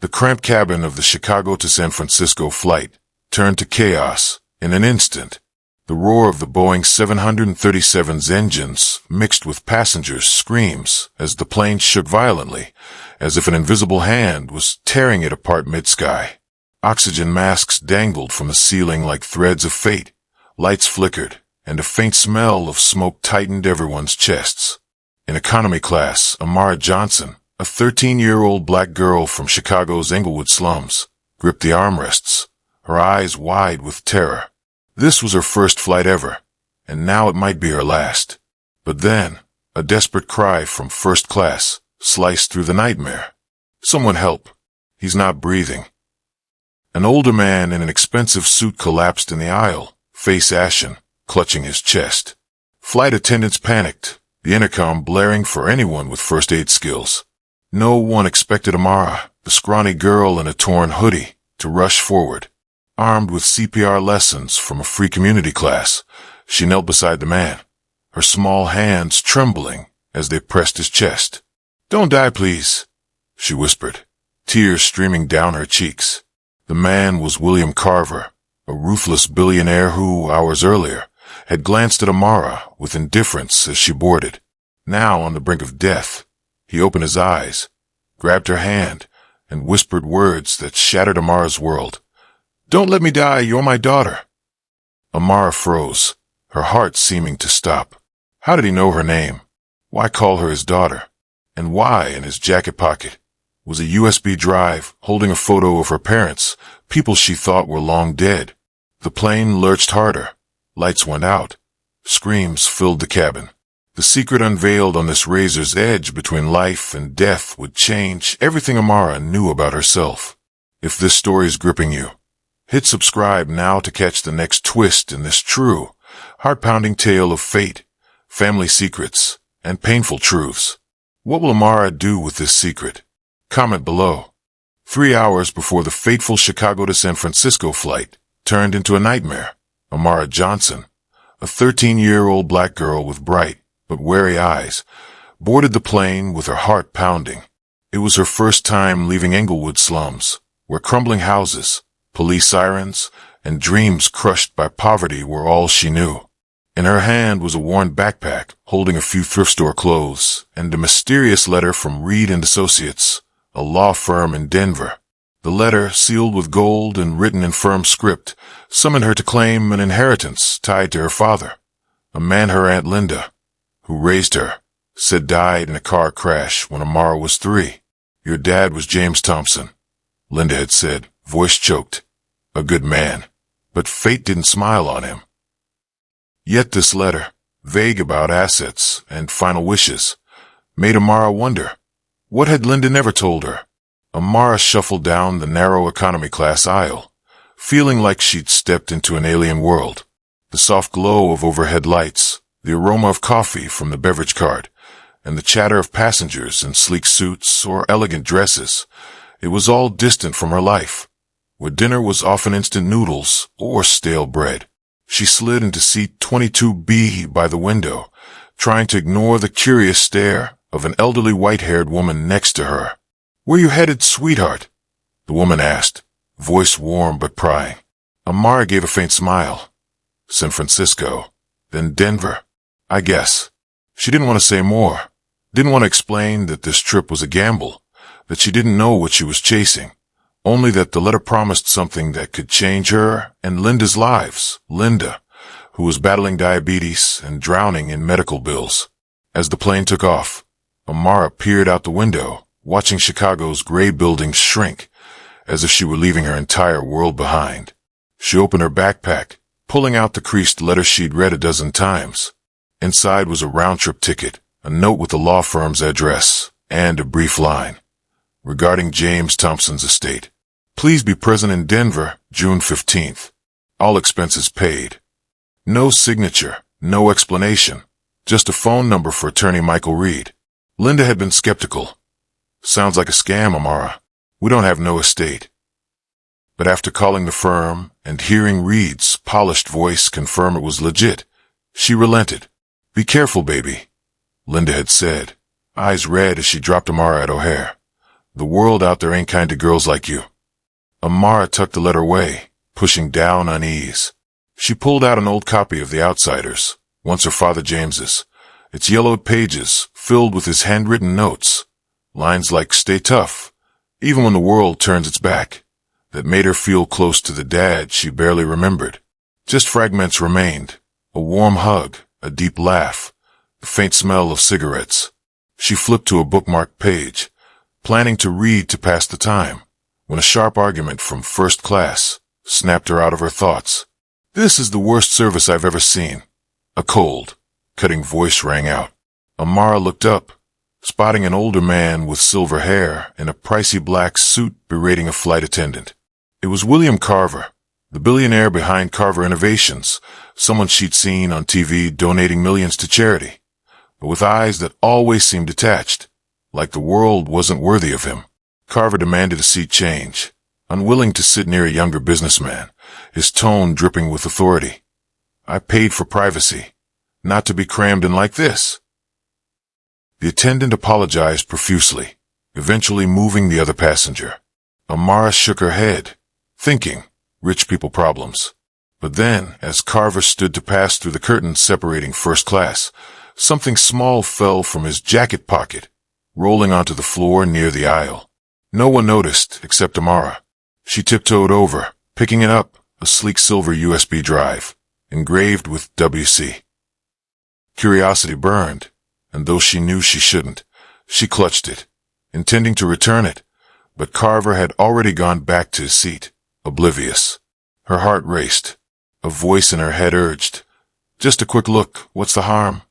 The cramped cabin of the Chicago to San Francisco flight turned to chaos in an instant. The roar of the Boeing 737's engines mixed with passengers' screams as the plane shook violently, as if an invisible hand was tearing it apart mid-sky. Oxygen masks dangled from the ceiling like threads of fate. Lights flickered, and a faint smell of smoke tightened everyone's chests. In economy class, Amara Johnson, a 13-year-old black girl from Chicago's Englewood slums, gripped the armrests, her eyes wide with terror. This was her first flight ever, and now it might be her last. But then, a desperate cry from first class sliced through the nightmare. "Someone help. He's not breathing." An older man in an expensive suit collapsed in the aisle, face ashen, clutching his chest. Flight attendants panicked, the intercom blaring for anyone with first aid skills. No one expected Amara, the scrawny girl in a torn hoodie, to rush forward. Armed with CPR lessons from a free community class, she knelt beside the man, her small hands trembling as they pressed his chest. "Don't die, please," she whispered, tears streaming down her cheeks. The man was William Carver, a ruthless billionaire who, hours earlier, had glanced at Amara with indifference as she boarded. Now, on the brink of death, he opened his eyes, grabbed her hand, and whispered words that shattered Amara's world. "Don't let me die, you're my daughter." Amara froze, her heart seeming to stop. How did he know her name? Why call her his daughter? And why, in his jacket pocket, was a USB drive holding a photo of her parents, people she thought were long dead? The plane lurched harder. Lights went out. Screams filled the cabin. The secret unveiled on this razor's edge between life and death would change everything Amara knew about herself. If this story is gripping you, hit subscribe now to catch the next twist in this true, heart-pounding tale of fate, family secrets, and painful truths. What will Amara do with this secret? Comment below. 3 hours before the fateful Chicago to San Francisco flight turned into a nightmare, Amara Johnson, a 13-year-old black girl with bright but wary eyes, boarded the plane with her heart pounding. It was her first time leaving Englewood slums, where crumbling houses, police sirens, and dreams crushed by poverty were all she knew. In her hand was a worn backpack holding a few thrift store clothes and a mysterious letter from Reed & Associates, a law firm in Denver. The letter, sealed with gold and written in firm script, summoned her to claim an inheritance tied to her father, a man her Aunt Linda, who raised her, said died in a car crash when Amara was 3. "Your dad was James Thompson," Linda had said, voice choked. "A good man, but fate didn't smile on him." Yet this letter, vague about assets and final wishes, made Amara wonder, what had Linda never told her? Amara shuffled down the narrow economy class aisle, feeling like she'd stepped into an alien world. The soft glow of overhead lights, the aroma of coffee from the beverage cart, and the chatter of passengers in sleek suits or elegant dresses, it was all distant from her life, where dinner was often instant noodles or stale bread. She slid into seat 22B by the window, trying to ignore the curious stare of an elderly white-haired woman next to her. "Where you headed, sweetheart?" the woman asked, voice warm but prying. Amara gave a faint smile. "San Francisco, then Denver, I guess." She didn't want to say more, didn't want to explain that this trip was a gamble, that she didn't know what she was chasing, only that the letter promised something that could change her and Linda's lives. Linda, who was battling diabetes and drowning in medical bills. As the plane took off, Amara peered out the window, watching Chicago's gray buildings shrink, as if she were leaving her entire world behind. She opened her backpack, pulling out the creased letter she'd read a dozen times. Inside was a round-trip ticket, a note with the law firm's address, and a brief line. Regarding James Thompson's estate. Please be present in Denver, June 15th. All expenses paid. No signature, no explanation, just a phone number for attorney Michael Reed. Linda had been skeptical. Sounds like a scam, Amara. We don't have no estate. But after calling the firm and hearing Reed's polished voice confirm it was legit, she relented. Be careful, baby, Linda had said, eyes red as she dropped Amara at O'Hare. The world out there ain't kind to girls like you. Amara tucked the letter away, pushing down unease. She pulled out an old copy of The Outsiders, once her father James's. Its yellowed pages filled with his handwritten notes. Lines like, "Stay tough, even when the world turns its back," that made her feel close to the dad she barely remembered. Just fragments remained. A warm hug, a deep laugh, the faint smell of cigarettes. She flipped to a bookmarked page, planning to read to pass the time, when a sharp argument from first class snapped her out of her thoughts. "This is the worst service I've ever seen." A cold, cutting voice rang out. Amara looked up, spotting an older man with silver hair in a pricey black suit berating a flight attendant. It was William Carver, the billionaire behind Carver Innovations, someone she'd seen on TV donating millions to charity, but with eyes that always seemed detached, like the world wasn't worthy of him. Carver demanded a seat change, unwilling to sit near a younger businessman, his tone dripping with authority. "I paid for privacy, not to be crammed in like this." The attendant apologized profusely, eventually moving the other passenger. Amara shook her head, thinking, rich people problems. But then, as Carver stood to pass through the curtain separating first class, something small fell from his jacket pocket, rolling onto the floor near the aisle. No one noticed except Amara. She tiptoed over, picking it up, a sleek silver USB drive, engraved with WC. Curiosity burned, and though she knew she shouldn't, she clutched it, intending to return it, but Carver had already gone back to his seat, oblivious. Her heart raced. A voice in her head urged, "Just a quick look, what's the harm?"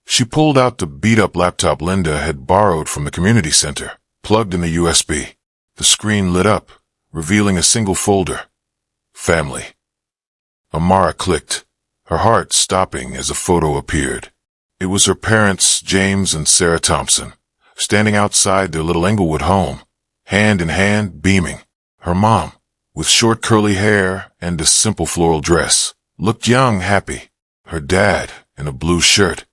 She pulled out the beat-up laptop Linda had borrowed from the community center, plugged in the USB. The screen lit up, revealing a single folder. Family. Amara clicked, her heart stopping as a photo appeared. It was her parents, James and Sarah Thompson, standing outside their little Englewood home, hand in hand, beaming. Her mom, with short curly hair and a simple floral dress, looked young, happy. Her dad, in a blue shirt,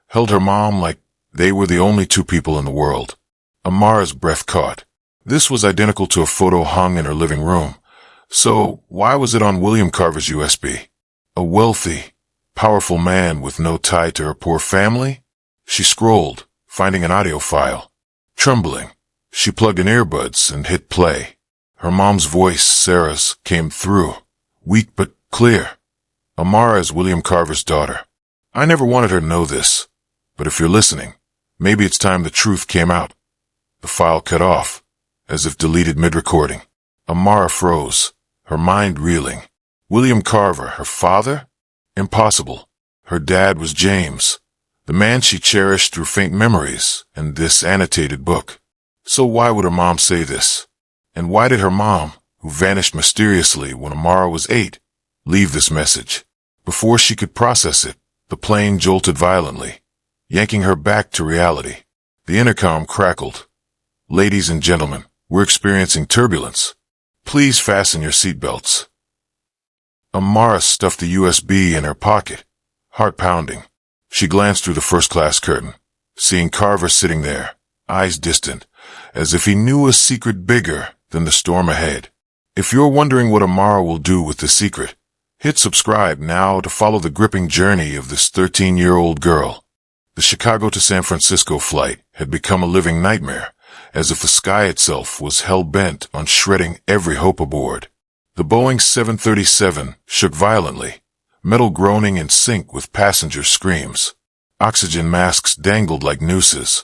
held her mom like they were the only two people in the world. Amara's breath caught. This was identical to a photo hung in her living room. So why was it on William Carver's USB? A wealthy, powerful man with no tie to her poor family? She scrolled, finding an audio file. Trembling, she plugged in earbuds and hit play. Her mom's voice, Sarah's, came through, weak but clear. "Amara is William Carver's daughter. I never wanted her to know this, but if you're listening, maybe it's time the truth came out." The file cut off, as if deleted mid-recording. Amara froze, her mind reeling. William Carver, her father? Impossible. Her dad was James, the man she cherished through faint memories and this annotated book. So why would her mom say this? And why did her mom, who vanished mysteriously when Amara was 8, leave this message? Before she could process it, the plane jolted violently, yanking her back to reality. The intercom crackled. "Ladies and gentlemen, we're experiencing turbulence. Please fasten your seatbelts." Amara stuffed the USB in her pocket, heart pounding. She glanced through the first-class curtain, seeing Carver sitting there, eyes distant, as if he knew a secret bigger than the storm ahead. If you're wondering what Amara will do with the secret, hit subscribe now to follow the gripping journey of this 13-year-old girl. The Chicago to San Francisco flight had become a living nightmare, as if the sky itself was hell-bent on shredding every hope aboard. The Boeing 737 shook violently, metal groaning in sync with passenger screams. Oxygen masks dangled like nooses,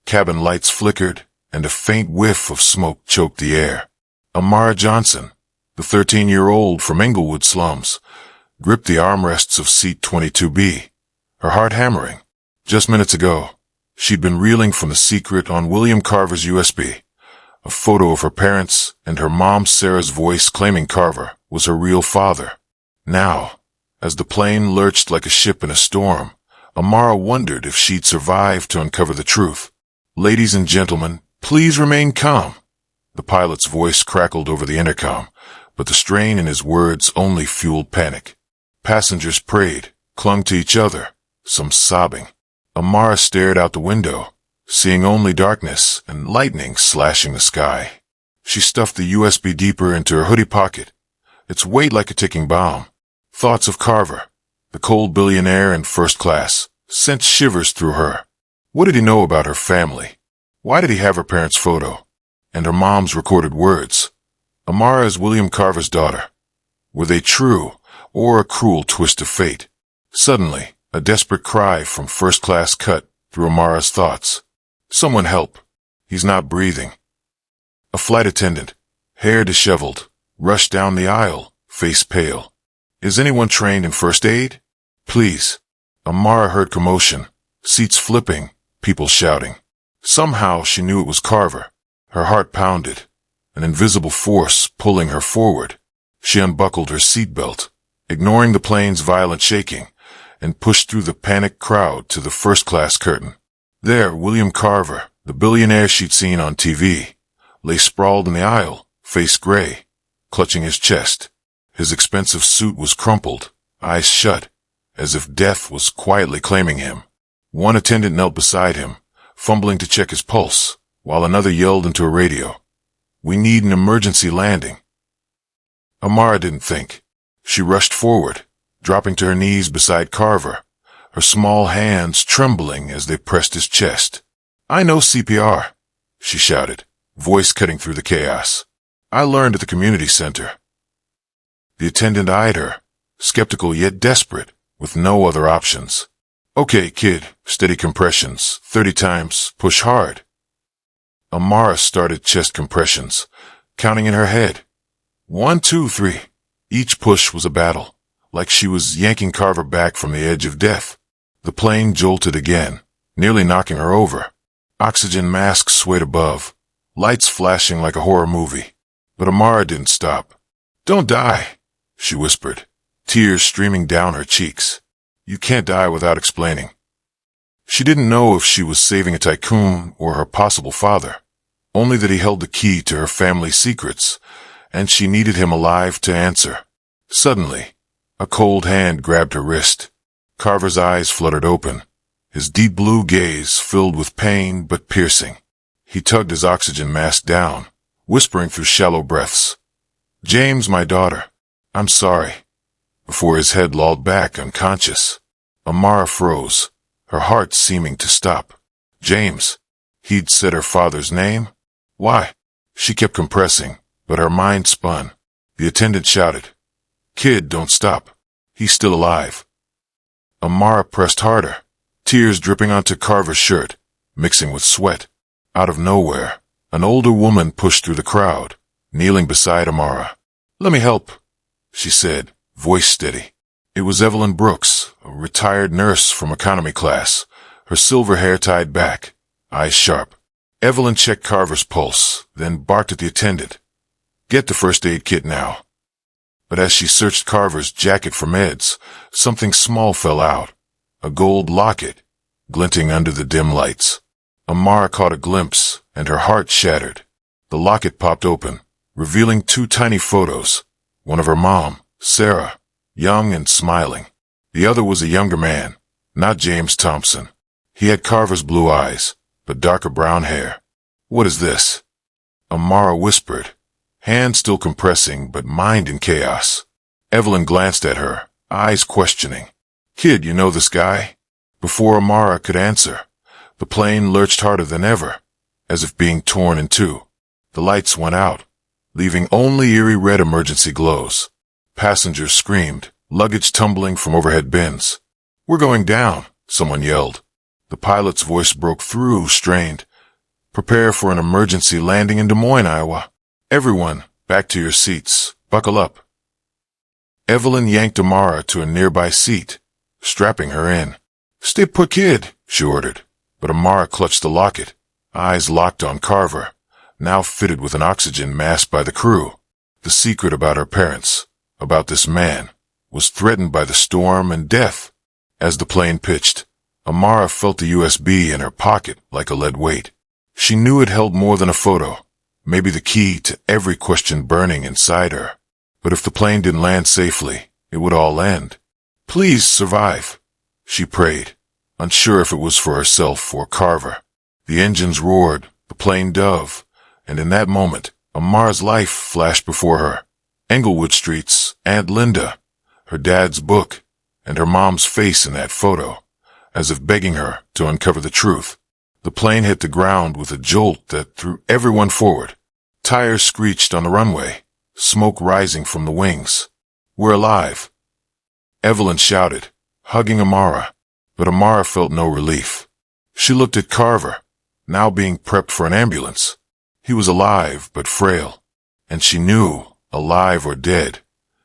cabin lights flickered, and a faint whiff of smoke choked the air. Amara Johnson, the 13-year-old from Englewood slums, gripped the armrests of seat 22B, her heart hammering. Just minutes ago, she'd been reeling from the secret on William Carver's USB, a photo of her parents and her mom Sarah's voice claiming Carver was her real father. Now, as the plane lurched like a ship in a storm, Amara wondered if she'd survive to uncover the truth. "Ladies and gentlemen, please remain calm." The pilot's voice crackled over the intercom, but the strain in his words only fueled panic. Passengers prayed, clung to each other, some sobbing. Amara stared out the window, seeing only darkness and lightning slashing the sky. She stuffed the USB deeper into her hoodie pocket, its weight like a ticking bomb. Thoughts of Carver, the cold billionaire in first class, sent shivers through her. What did he know about her family? Why did he have her parents' photo? And her mom's recorded words? Amara is William Carver's daughter. Were they true, or a cruel twist of fate? Suddenly, a desperate cry from first class cut through Amara's thoughts. Someone help. He's not breathing. A flight attendant, hair disheveled, rushed down the aisle, face pale. Is anyone trained in first aid? Please. Amara heard commotion, seats flipping, people shouting. Somehow she knew it was Carver. Her heart pounded, an invisible force pulling her forward. She unbuckled her seatbelt, ignoring the plane's violent shaking, and pushed through the panicked crowd to the first-class curtain. There, William Carver, the billionaire she'd seen on TV, lay sprawled in the aisle, face gray, clutching his chest. His expensive suit was crumpled, eyes shut, as if death was quietly claiming him. One attendant knelt beside him, fumbling to check his pulse, while another yelled into a radio, "We need an emergency landing." Amara didn't think. She rushed forward, dropping to her knees beside Carver, her small hands trembling as they pressed his chest. "I know CPR," she shouted, voice cutting through the chaos. "I learned at the community center." The attendant eyed her, skeptical yet desperate, with no other options. "Okay, kid, steady compressions, 30 times, push hard." Amara started chest compressions, counting in her head. 1, 2, 3. Each push was a battle, like she was yanking Carver back from the edge of death. The plane jolted again, nearly knocking her over. Oxygen masks swayed above, lights flashing like a horror movie. But Amara didn't stop. "Don't die," she whispered, tears streaming down her cheeks. "You can't die without explaining." She didn't know if she was saving a tycoon or her possible father, only that he held the key to her family's secrets, and she needed him alive to answer. Suddenly, a cold hand grabbed her wrist. Carver's eyes fluttered open, his deep blue gaze filled with pain but piercing. He tugged his oxygen mask down, whispering through shallow breaths, "James, my daughter, I'm sorry," before his head lolled back unconscious. Amara froze, her heart seeming to stop. James. He'd said her father's name? Why? She kept compressing, but her mind spun. The attendant shouted, "Kid, don't stop. He's still alive." Amara pressed harder, tears dripping onto Carver's shirt, mixing with sweat. Out of nowhere, an older woman pushed through the crowd, kneeling beside Amara. "Let me help," she said, voice steady. It was Evelyn Brooks, a retired nurse from economy class, her silver hair tied back, eyes sharp. Evelyn checked Carver's pulse, then barked at the attendant, "Get the first aid kit now." But as she searched Carver's jacket for meds, something small fell out, a gold locket, glinting under the dim lights. Amara caught a glimpse, and her heart shattered. The locket popped open, revealing 2 tiny photos, one of her mom, Sarah, young and smiling. The other was a younger man, not James Thompson. He had Carver's blue eyes, but darker brown hair. "What is this?" Amara whispered, hand still compressing but mind in chaos. Evelyn glanced at her, eyes questioning. "Kid, you know this guy?" Before Amara could answer, the plane lurched harder than ever, as if being torn in two. The lights went out, leaving only eerie red emergency glows. Passengers screamed, luggage tumbling from overhead bins. "We're going down," someone yelled. The pilot's voice broke through, strained. "Prepare for an emergency landing in Des Moines, Iowa. Everyone, back to your seats. Buckle up." Evelyn yanked Amara to a nearby seat, strapping her in. "Stay put, kid," she ordered. But Amara clutched the locket, eyes locked on Carver, now fitted with an oxygen mask by the crew. The secret about her parents, about this man, was threatened by the storm and death. As the plane pitched, Amara felt the USB in her pocket like a lead weight. She knew it held more than a photo, maybe the key to every question burning inside her. But if the plane didn't land safely, it would all end. "Please survive," she prayed, unsure if it was for herself or Carver. The engines roared, the plane dove, and in that moment, Amara's life flashed before her. Englewood Street's Aunt Linda, her dad's book, and her mom's face in that photo, as if begging her to uncover the truth. The plane hit the ground with a jolt that threw everyone forward. Tires screeched on the runway, smoke rising from the wings. "We're alive," Evelyn shouted, hugging Amara, but Amara felt no relief. She looked at Carver, now being prepped for an ambulance. He was alive but frail, and she knew, alive or dead,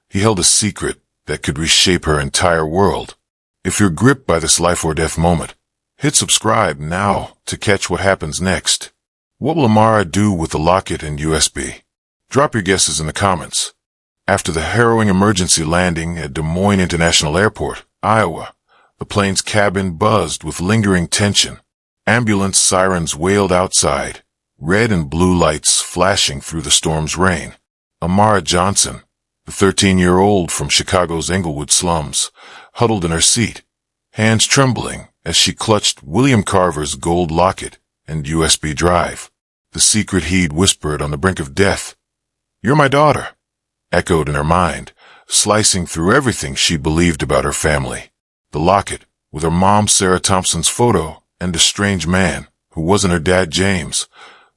he held a secret that could reshape her entire world. If you're gripped by this life or death moment, hit subscribe now to catch what happens next. What will Amara do with the locket and USB? Drop your guesses in the comments. After the harrowing emergency landing at Des Moines International Airport, Iowa, the plane's cabin buzzed with lingering tension. Ambulance sirens wailed outside, red and blue lights flashing through the storm's rain. Amara Johnson, the 13-year-old from Chicago's Englewood slums, huddled in her seat, hands trembling as she clutched William Carver's gold locket and USB drive. The secret he'd whispered on the brink of death, "You're my daughter," echoed in her mind, slicing through everything she believed about her family. The locket, with her mom Sarah Thompson's photo and a strange man, who wasn't her dad James,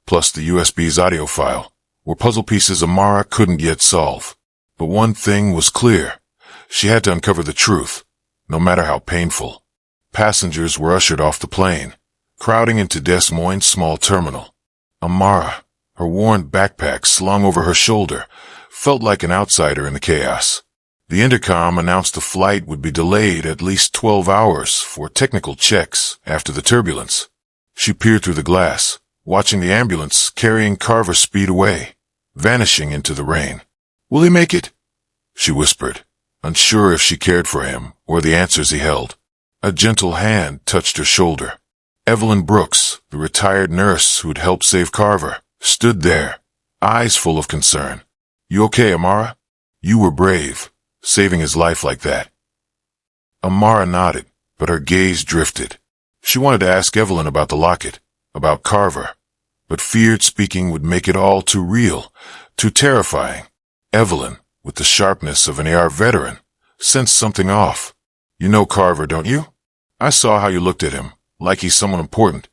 plus the USB's audio file, were puzzle pieces Amara couldn't yet solve. But one thing was clear. She had to uncover the truth, no matter how painful. Passengers were ushered off the plane, crowding into Des Moines' small terminal. Amara, her worn backpack slung over her shoulder, felt like an outsider in the chaos. The intercom announced the flight would be delayed at least 12 hours for technical checks after the turbulence. She peered through the glass, watching the ambulance carrying Carver speed away, vanishing into the rain. "Will he make it?" she whispered, unsure if she cared for him or the answers he held. A gentle hand touched her shoulder. Evelyn Brooks, the retired nurse who'd helped save Carver, stood there, eyes full of concern. "You okay, Amara? You were brave, saving his life like that." Amara nodded, but her gaze drifted. She wanted to ask Evelyn about the locket, about Carver, but feared speaking would make it all too real, too terrifying. Evelyn, with the sharpness of an AR veteran, sensed something off. "You know Carver, don't you? I saw how you looked at him, like he's someone important."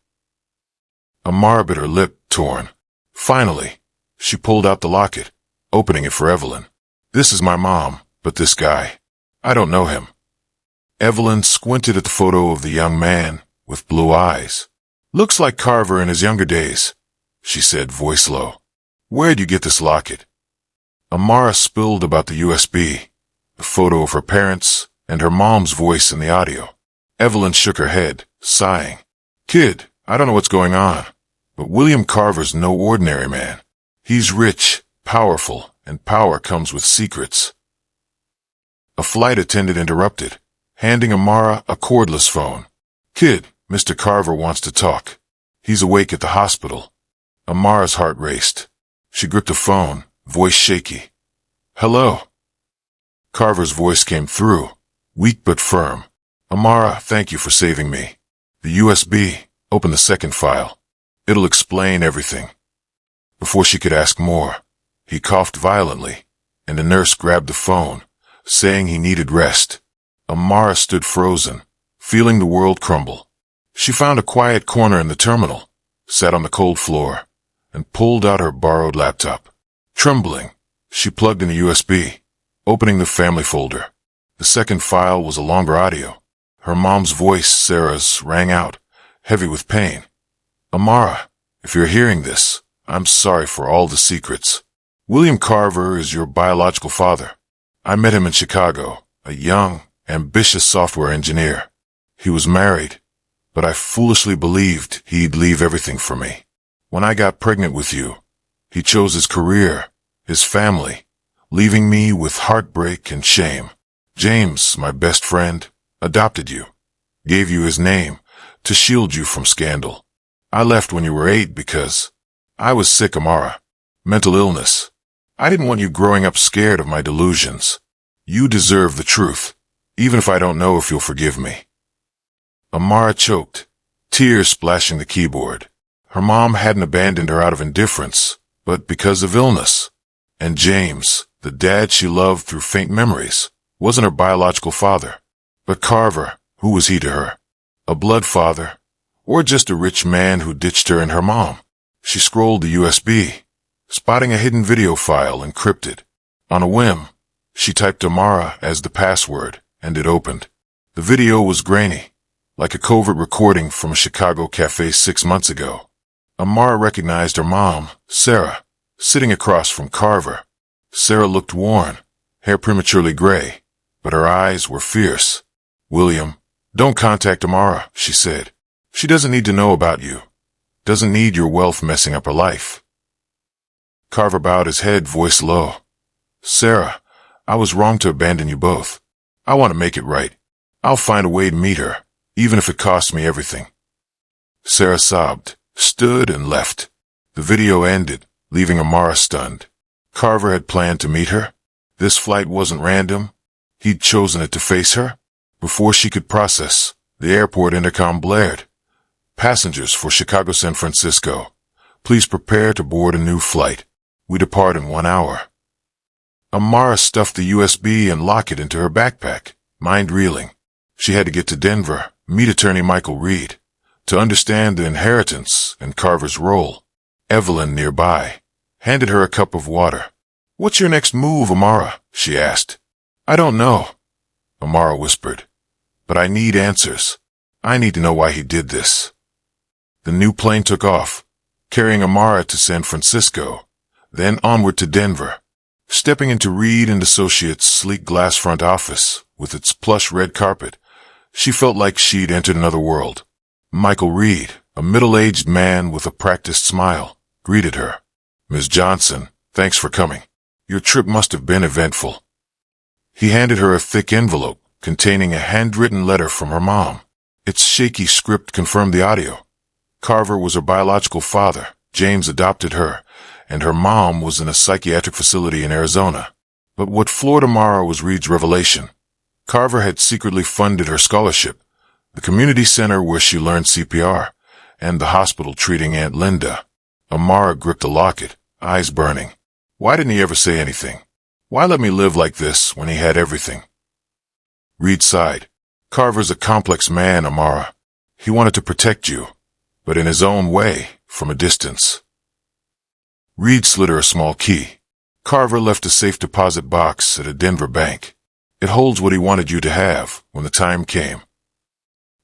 Amara bit her lip, torn. Finally, she pulled out the locket, opening it for Evelyn. "This is my mom, but this guy, I don't know him." Evelyn squinted at the photo of the young man with blue eyes. "Looks like Carver in his younger days," she said, voice low. "Where'd you get this locket?" Amara spilled about the USB, the photo of her parents, and her mom's voice in the audio. Evelyn shook her head, sighing. "Kid, I don't know what's going on, but William Carver's no ordinary man. He's rich, powerful, and power comes with secrets." A flight attendant interrupted, handing Amara a cordless phone. "Kid, Mr. Carver wants to talk. He's awake at the hospital." Amara's heart raced. She gripped the phone, voice shaky. "Hello?" Carver's voice came through, weak but firm. "Amara, thank you for saving me. The USB, open the second file. It'll explain everything." Before she could ask more, he coughed violently, and a nurse grabbed the phone, saying he needed rest. Amara stood frozen, feeling the world crumble. She found a quiet corner in the terminal, sat on the cold floor, and pulled out her borrowed laptop. Trembling, she plugged in a USB, opening the family folder. The second file was a longer audio. Her mom's voice, Sarah's, rang out, heavy with pain. "Amara, if you're hearing this, I'm sorry for all the secrets. William Carver is your biological father. I met him in Chicago, a young, ambitious software engineer. He was married, but I foolishly believed he'd leave everything for me. When I got pregnant with you, he chose his career, his family, leaving me with heartbreak and shame. James, my best friend, adopted you, gave you his name to shield you from scandal. I left when you were 8 because I was sick, Amara. Mental illness. I didn't want you growing up scared of my delusions. You deserve the truth, even if I don't know if you'll forgive me." Amara choked, tears splashing the keyboard. Her mom hadn't abandoned her out of indifference, but because of illness. And James, the dad she loved through faint memories, wasn't her biological father. But Carver, who was he to her? A blood father? Or just a rich man who ditched her and her mom? She scrolled the USB, spotting a hidden video file encrypted. On a whim, she typed Amara as the password, and it opened. The video was grainy, like a covert recording from a Chicago cafe 6 months ago. Amara recognized her mom, Sarah, sitting across from Carver. Sarah looked worn, hair prematurely gray, but her eyes were fierce. "William, don't contact Amara," she said. "She doesn't need to know about you. Doesn't need your wealth messing up her life." Carver bowed his head, voice low. "Sarah, I was wrong to abandon you both. I want to make it right. I'll find a way to meet her, even if it costs me everything." Sarah sobbed, stood, and left. The video ended, leaving Amara stunned. Carver had planned to meet her. This flight wasn't random. He'd chosen it to face her. Before she could process, the airport intercom blared. "Passengers for Chicago-San Francisco, please prepare to board a new flight. We depart in 1 hour." Amara stuffed the USB and locket into her backpack, mind reeling. She had to get to Denver, meet attorney Michael Reed, to understand the inheritance and Carver's role. Evelyn, nearby, handed her a cup of water. "What's your next move, Amara?" she asked. "I don't know," Amara whispered. "But I need answers. I need to know why he did this." The new plane took off, carrying Amara to San Francisco, then onward to Denver. Stepping into Reed and Associates' sleek glass front office, with its plush red carpet, she felt like she'd entered another world. Michael Reed, a middle-aged man with a practiced smile, greeted her. "Ms. Johnson, thanks for coming. Your trip must have been eventful." He handed her a thick envelope containing a handwritten letter from her mom. Its shaky script confirmed the audio. Carver was her biological father, James adopted her, and her mom was in a psychiatric facility in Arizona. But what floored Amara was Reed's revelation. Carver had secretly funded her scholarship, the community center where she learned CPR, and the hospital treating Aunt Linda. Amara gripped the locket, eyes burning. Why didn't he ever say anything? Why let me live like this when he had everything? Reed sighed. "Carver's a complex man, Amara. He wanted to protect you, but in his own way, from a distance." Reed slid her a small key. "Carver left a safe deposit box at a Denver bank. It holds what he wanted you to have when the time came."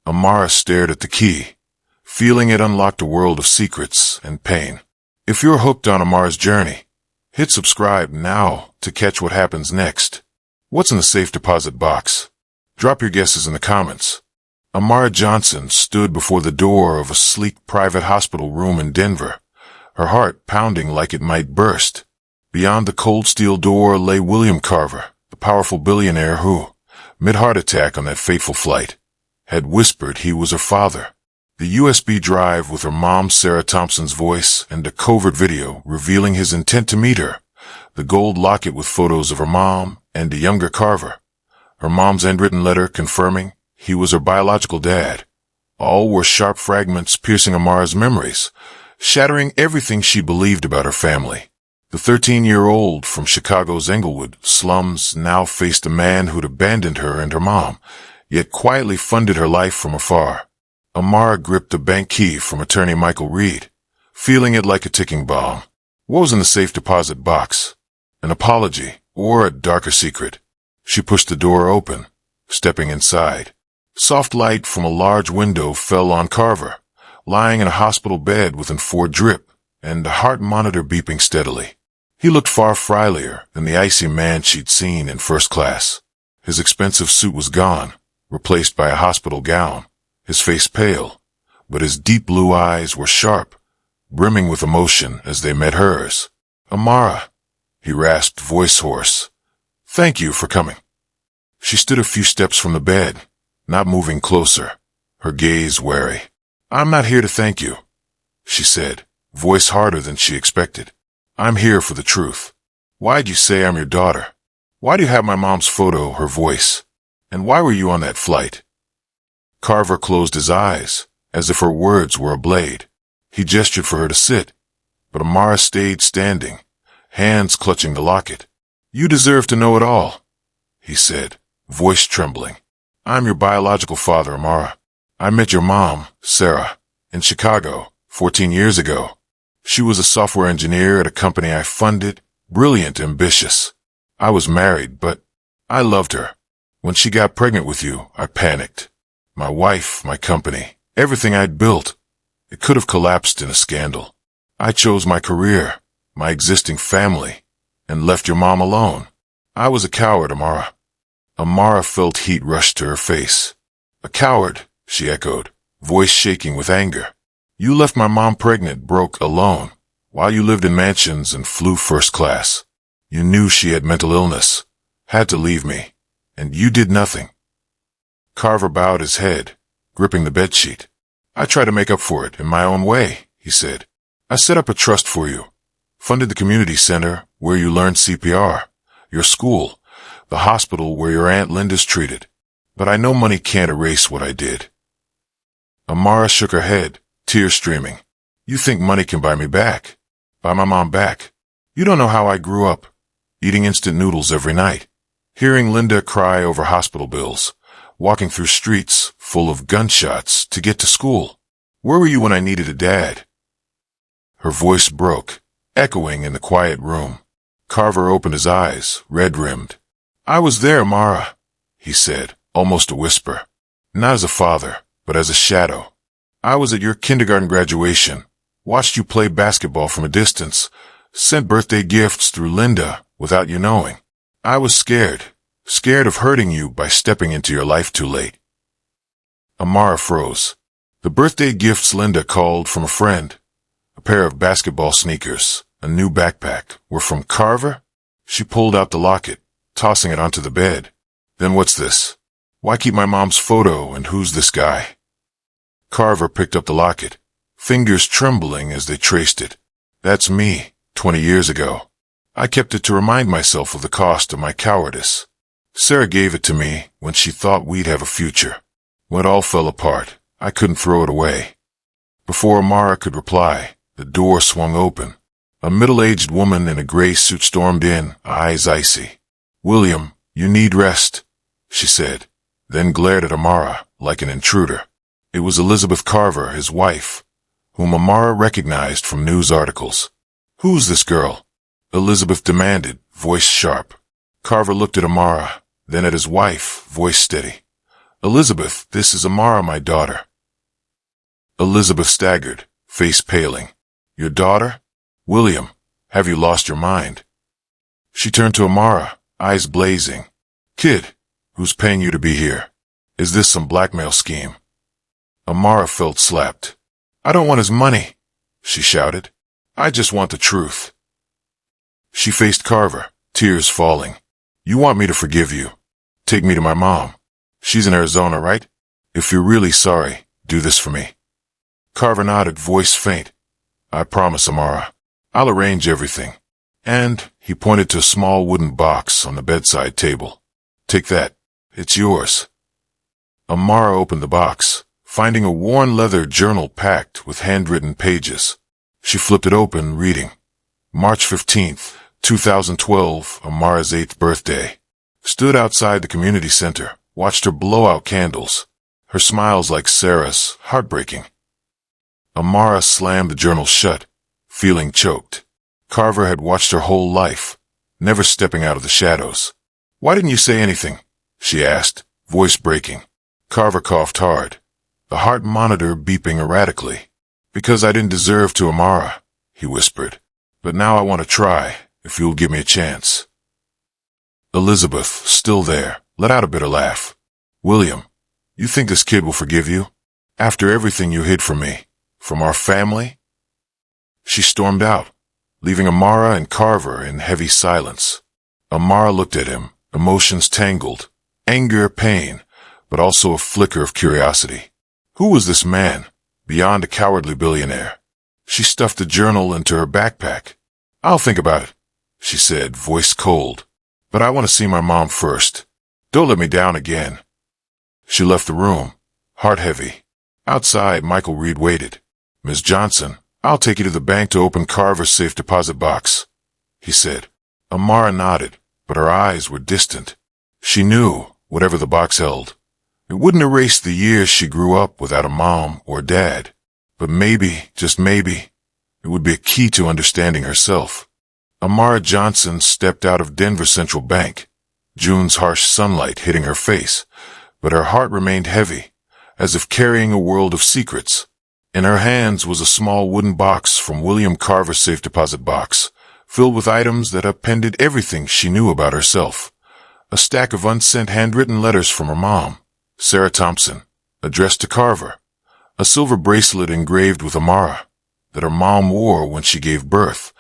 Amara stared at the key, feeling it unlocked a world of secrets and pain. If you're hooked on Amara's journey, hit subscribe now to catch what happens next. What's in the safe deposit box? Drop your guesses in the comments. Amara Johnson stood before the door of a sleek private hospital room in Denver, her heart pounding like it might burst. Beyond the cold steel door lay William Carver, the powerful billionaire who, mid-heart attack on that fateful flight, had whispered he was her father. The USB drive with her mom Sarah Thompson's voice and a covert video revealing his intent to meet her. The gold locket with photos of her mom and a younger Carver. Her mom's handwritten letter confirming he was her biological dad. All were sharp fragments piercing Amara's memories, shattering everything she believed about her family. The 13-year-old from Chicago's Englewood slums now faced a man who'd abandoned her and her mom, yet quietly funded her life from afar. Amara gripped a bank key from attorney Michael Reed, feeling it like a ticking bomb. What was in the safe deposit box? An apology, or a darker secret? She pushed the door open, stepping inside. Soft light from a large window fell on Carver, lying in a hospital bed with an-4 drip and a heart monitor beeping steadily. He looked far friendlier than the icy man she'd seen in first class. His expensive suit was gone, replaced by a hospital gown, his face pale, but his deep blue eyes were sharp, brimming with emotion as they met hers. "Amara," he rasped, voice hoarse. "Thank you for coming." She stood a few steps from the bed, not moving closer, her gaze wary. "I'm not here to thank you," she said, voice harder than she expected. "I'm here for the truth. Why'd you say I'm your daughter? Why do you have my mom's photo, her voice? And why were you on that flight?" Carver closed his eyes, as if her words were a blade. He gestured for her to sit, but Amara stayed standing, hands clutching the locket. "You deserve to know it all," he said, voice trembling. "I'm your biological father, Amara. I met your mom, Sarah, in Chicago 14 years ago. She was a software engineer at a company I funded, brilliant, ambitious. I was married, but I loved her. When she got pregnant with you, I panicked. My wife, my company, everything I'd built. It could have collapsed in a scandal. I chose my career, my existing family, and left your mom alone. I was a coward, Amara." Amara felt heat rush to her face. "A coward," she echoed, voice shaking with anger. "You left my mom pregnant, broke, alone, while you lived in mansions and flew first class. You knew she had mental illness, had to leave me, and you did nothing." Carver bowed his head, gripping the bedsheet. "I tried to make up for it in my own way," he said. "I set up a trust for you, funded the community center where you learned CPR, your school, the hospital where your Aunt Linda's treated. But I know money can't erase what I did." Amara shook her head, tears streaming. "You think money can buy me back? Buy my mom back? You don't know how I grew up, eating instant noodles every night, hearing Linda cry over hospital bills, walking through streets full of gunshots to get to school. Where were you when I needed a dad?" Her voice broke, echoing in the quiet room. Carver opened his eyes, red-rimmed. "I was there, Amara," he said, almost a whisper. "Not as a father, but as a shadow. I was at your kindergarten graduation, watched you play basketball from a distance, sent birthday gifts through Linda without you knowing. I was scared of hurting you by stepping into your life too late." Amara froze. The birthday gifts Linda called from a friend, a pair of basketball sneakers, a new backpack, were from Carver? She pulled out the locket, tossing it onto the bed. "Then what's this? Why keep my mom's photo, and who's this guy?" Carver picked up the locket, fingers trembling as they traced it. "That's me, 20 years ago. I kept it to remind myself of the cost of my cowardice. Sarah gave it to me when she thought we'd have a future. When it all fell apart, I couldn't throw it away." Before Amara could reply, the door swung open. A middle-aged woman in a gray suit stormed in, eyes icy. "William, you need rest," she said, then glared at Amara like an intruder. It was Elizabeth Carver, his wife, whom Amara recognized from news articles. "Who's this girl?" Elizabeth demanded, voice sharp. Carver looked at Amara, then at his wife, voice steady. "Elizabeth, this is Amara, my daughter." Elizabeth staggered, face paling. "Your daughter? William, have you lost your mind?" She turned to Amara, eyes blazing. "Kid, who's paying you to be here? Is this some blackmail scheme?" Amara felt slapped. "I don't want his money," she shouted. "I just want the truth." She faced Carver, tears falling. "You want me to forgive you? Take me to my mom. She's in Arizona, right? If you're really sorry, do this for me." Carver nodded, voice faint. "I promise, Amara. I'll arrange everything." And he pointed to a small wooden box on the bedside table. "Take that. It's yours." Amara opened the box, finding a worn leather journal packed with handwritten pages. She flipped it open, reading. March 15th, 2012, Amara's 8th birthday. Stood outside the community center, watched her blow out candles. Her smiles like Sarah's, heartbreaking. Amara slammed the journal shut, feeling choked. Carver had watched her whole life, never stepping out of the shadows. "Why didn't you say anything?" she asked, voice breaking. Carver coughed hard, the heart monitor beeping erratically. "Because I didn't deserve to, Amara," he whispered. "But now I want to try, if you'll give me a chance." Elizabeth, still there, let out a bitter laugh. "William, you think this kid will forgive you? After everything you hid from me, from our family?" She stormed out, leaving Amara and Carver in heavy silence. Amara looked at him, emotions tangled, anger, pain, but also a flicker of curiosity. Who was this man, beyond a cowardly billionaire? She stuffed the journal into her backpack. "I'll think about it," she said, voice cold. "But I want to see my mom first. Don't let me down again." She left the room, heart heavy. Outside, Michael Reed waited. "Miss Johnson, I'll take you to the bank to open Carver's safe deposit box," he said. Amara nodded, but her eyes were distant. She knew, whatever the box held, it wouldn't erase the years she grew up without a mom or dad. But maybe, just maybe, it would be a key to understanding herself. Amara Johnson stepped out of Denver Central Bank, June's harsh sunlight hitting her face, but her heart remained heavy, as if carrying a world of secrets. In her hands was a small wooden box from William Carver's safe deposit box, filled with items that appended everything she knew about herself. A stack of unsent handwritten letters from her mom, Sarah Thompson, addressed to Carver. A silver bracelet engraved with Amara, that her mom wore when she gave birth,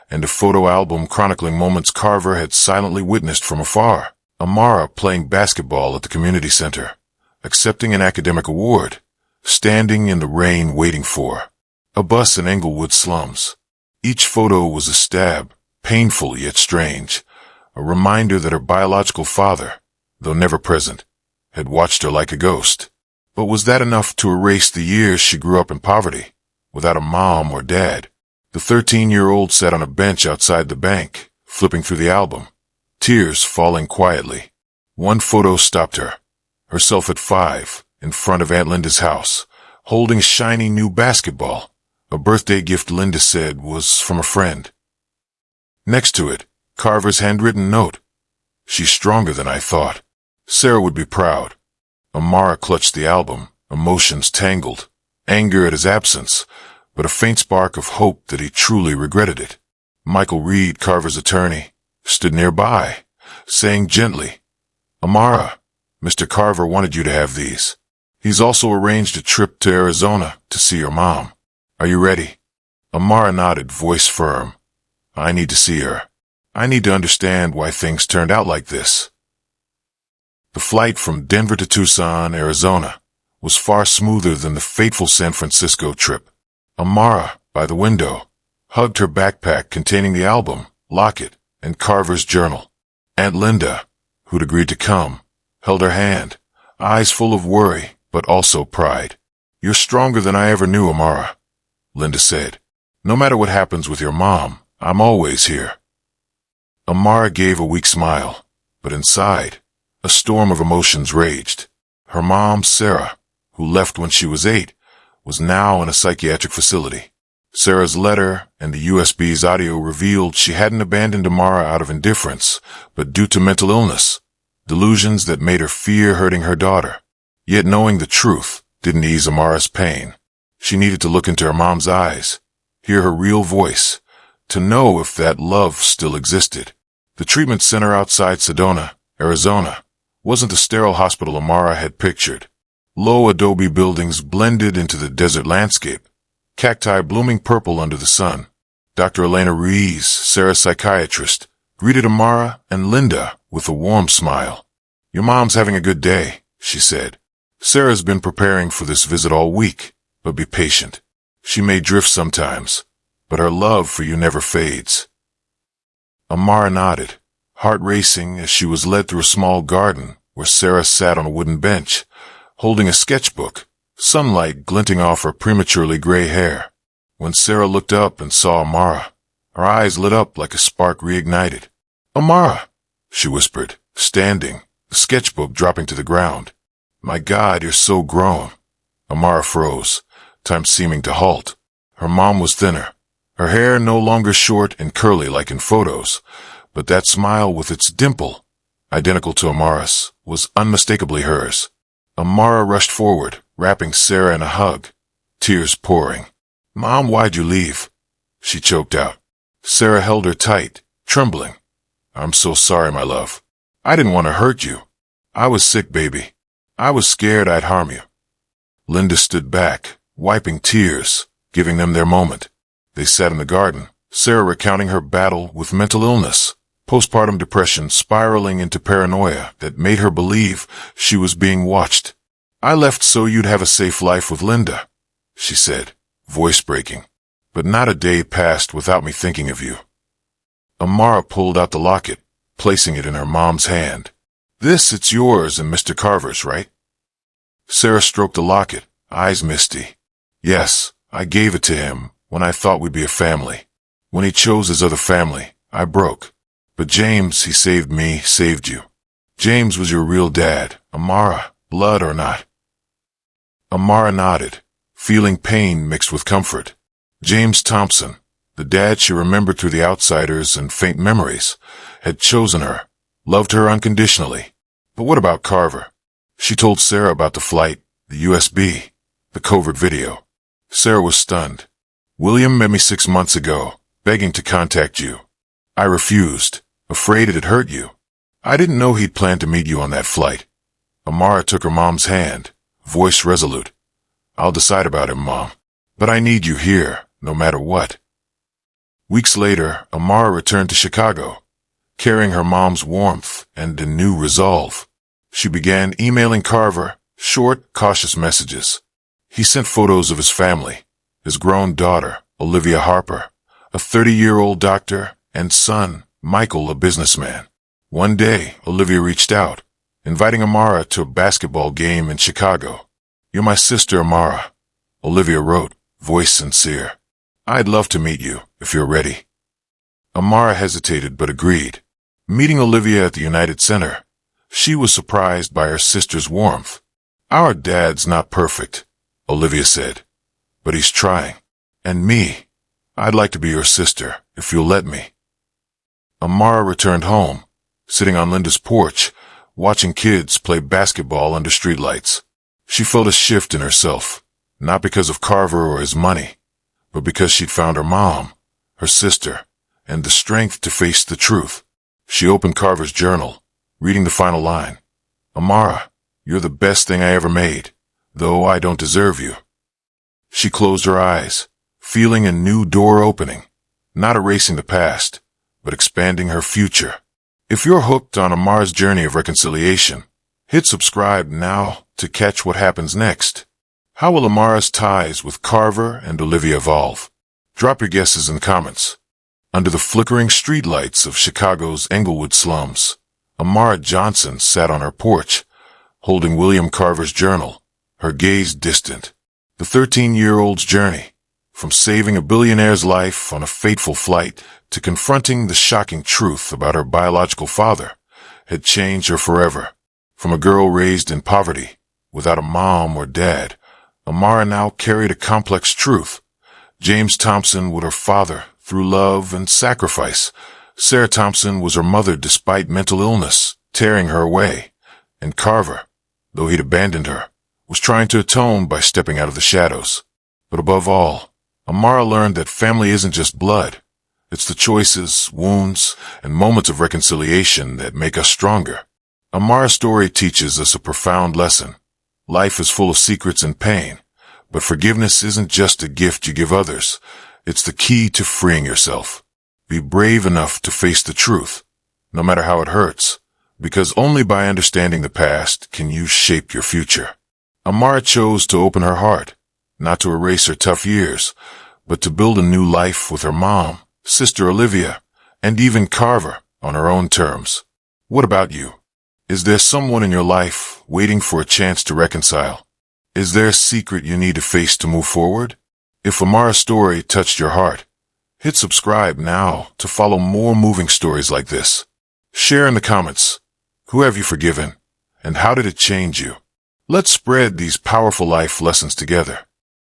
and a photo album chronicling moments Carver had silently witnessed from afar. Amara playing basketball at the community center, accepting an academic award, standing in the rain waiting for a bus in Englewood slums. Each photo was a stab, painful yet strange, a reminder that her biological father, though never present, had watched her like a ghost. But was that enough to erase the years she grew up in poverty, without a mom or dad? The 13-year-old sat on a bench outside the bank, flipping through the album, tears falling quietly. One photo stopped her, herself at 5, in front of Aunt Linda's house, holding a shiny new basketball, a birthday gift Linda said was from a friend. Next to it, Carver's handwritten note. "She's stronger than I thought. Sarah would be proud." Amara clutched the album, emotions tangled, anger at his absence, but a faint spark of hope that he truly regretted it. Michael Reed, Carver's attorney, stood nearby, saying gently, "Amara, Mr. Carver wanted you to have these. He's also arranged a trip to Arizona to see your mom. Are you ready?" Amara nodded, voice firm. "I need to see her. I need to understand why things turned out like this." The flight from Denver to Tucson, Arizona, was far smoother than the fateful San Francisco trip. Amara, by the window, hugged her backpack containing the album, locket, and Carver's journal. Aunt Linda, who'd agreed to come, held her hand, eyes full of worry, but also pride. "You're stronger than I ever knew, Amara," Linda said. "No matter what happens with your mom, I'm always here." Amara gave a weak smile, but inside, a storm of emotions raged. Her mom, Sarah, who left when she was 8, was now in a psychiatric facility. Sarah's letter and the USB's audio revealed she hadn't abandoned Amara out of indifference, but due to mental illness, delusions that made her fear hurting her daughter. Yet knowing the truth didn't ease Amara's pain. She needed to look into her mom's eyes, hear her real voice, to know if that love still existed. The treatment center outside Sedona, Arizona, wasn't the sterile hospital Amara had pictured. Low adobe buildings blended into the desert landscape, cacti blooming purple under the sun. Dr. Elena Rees, Sarah's psychiatrist, greeted Amara and Linda with a warm smile. "Your mom's having a good day," she said. "Sarah's been preparing for this visit all week, but be patient. She may drift sometimes, but her love for you never fades." Amara nodded, heart racing as she was led through a small garden where Sarah sat on a wooden bench, holding a sketchbook, sunlight glinting off her prematurely gray hair. When Sarah looked up and saw Amara, her eyes lit up like a spark reignited. "Amara," she whispered, standing, the sketchbook dropping to the ground. "My God, you're so grown." Amara froze, time seeming to halt. Her mom was thinner, her hair no longer short and curly like in photos, but that smile with its dimple, identical to Amara's, was unmistakably hers. Amara rushed forward, wrapping Sarah in a hug, tears pouring. "Mom, why'd you leave?" she choked out. Sarah held her tight, trembling. "I'm so sorry, my love. I didn't want to hurt you. I was sick, baby. I was scared I'd harm you." Linda stood back, wiping tears, giving them their moment. They sat in the garden, Sarah recounting her battle with mental illness, postpartum depression spiraling into paranoia that made her believe she was being watched. "I left so you'd have a safe life with Linda," she said, voice breaking. "But not a day passed without me thinking of you." Amara pulled out the locket, placing it in her mom's hand. It's yours and Mr. Carver's, right?" Sarah stroked the locket, eyes misty. "Yes, I gave it to him when I thought we'd be a family. When he chose his other family, I broke. But James, he saved me, saved you. James was your real dad, Amara, blood or not." Amara nodded, feeling pain mixed with comfort. James Thompson, the dad she remembered through the outsiders and faint memories, had chosen her, loved her unconditionally. But what about Carver? She told Sarah about the flight, the USB, the covert video. Sarah was stunned. "William met me 6 months ago, begging to contact you. I refused, afraid it'd hurt you. I didn't know he'd planned to meet you on that flight." Amara took her mom's hand, voice resolute. "I'll decide about him, Mom. But I need you here, no matter what." Weeks later, Amara returned to Chicago, carrying her mom's warmth and a new resolve. She began emailing Carver, short, cautious messages. He sent photos of his family, his grown daughter, Olivia Harper, a 30-year-old doctor, and son, Michael, a businessman. One day, Olivia reached out, inviting Amara to a basketball game in Chicago. "You're my sister, Amara," Olivia wrote, voice sincere. "I'd love to meet you, if you're ready." Amara hesitated but agreed. Meeting Olivia at the United Center, she was surprised by her sister's warmth. "Our dad's not perfect," Olivia said, "but he's trying. And me, I'd like to be your sister, if you'll let me." Amara returned home, sitting on Linda's porch, watching kids play basketball under streetlights. She felt a shift in herself, not because of Carver or his money, but because she'd found her mom, her sister, and the strength to face the truth. She opened Carver's journal, reading the final line. "Amara, you're the best thing I ever made, though I don't deserve you." She closed her eyes, feeling a new door opening, not erasing the past, but expanding her future. If you're hooked on Amara's journey of reconciliation, hit subscribe now to catch what happens next. How will Amara's ties with Carver and Olivia evolve? Drop your guesses in the comments. Under the flickering streetlights of Chicago's Englewood slums, Amara Johnson sat on her porch, holding William Carver's journal, her gaze distant. The 13-year-old's journey, from saving a billionaire's life on a fateful flight to confronting the shocking truth about her biological father, had changed her forever. From a girl raised in poverty, without a mom or dad, Amara now carried a complex truth. James Thompson was her father through love and sacrifice. Sarah Thompson was her mother despite mental illness, tearing her away. And Carver, though he'd abandoned her, was trying to atone by stepping out of the shadows. But above all, Amara learned that family isn't just blood. It's the choices, wounds, and moments of reconciliation that make us stronger. Amara's story teaches us a profound lesson. Life is full of secrets and pain, but forgiveness isn't just a gift you give others. It's the key to freeing yourself. Be brave enough to face the truth, no matter how it hurts, because only by understanding the past can you shape your future. Amara chose to open her heart, not to erase her tough years, but to build a new life with her mom, sister Olivia, and even Carver on her own terms. What about you? Is there someone in your life waiting for a chance to reconcile? Is there a secret you need to face to move forward? If Amara's story touched your heart, hit subscribe now to follow more moving stories like this. Share in the comments. Who have you forgiven? And how did it change you? Let's spread these powerful life lessons together.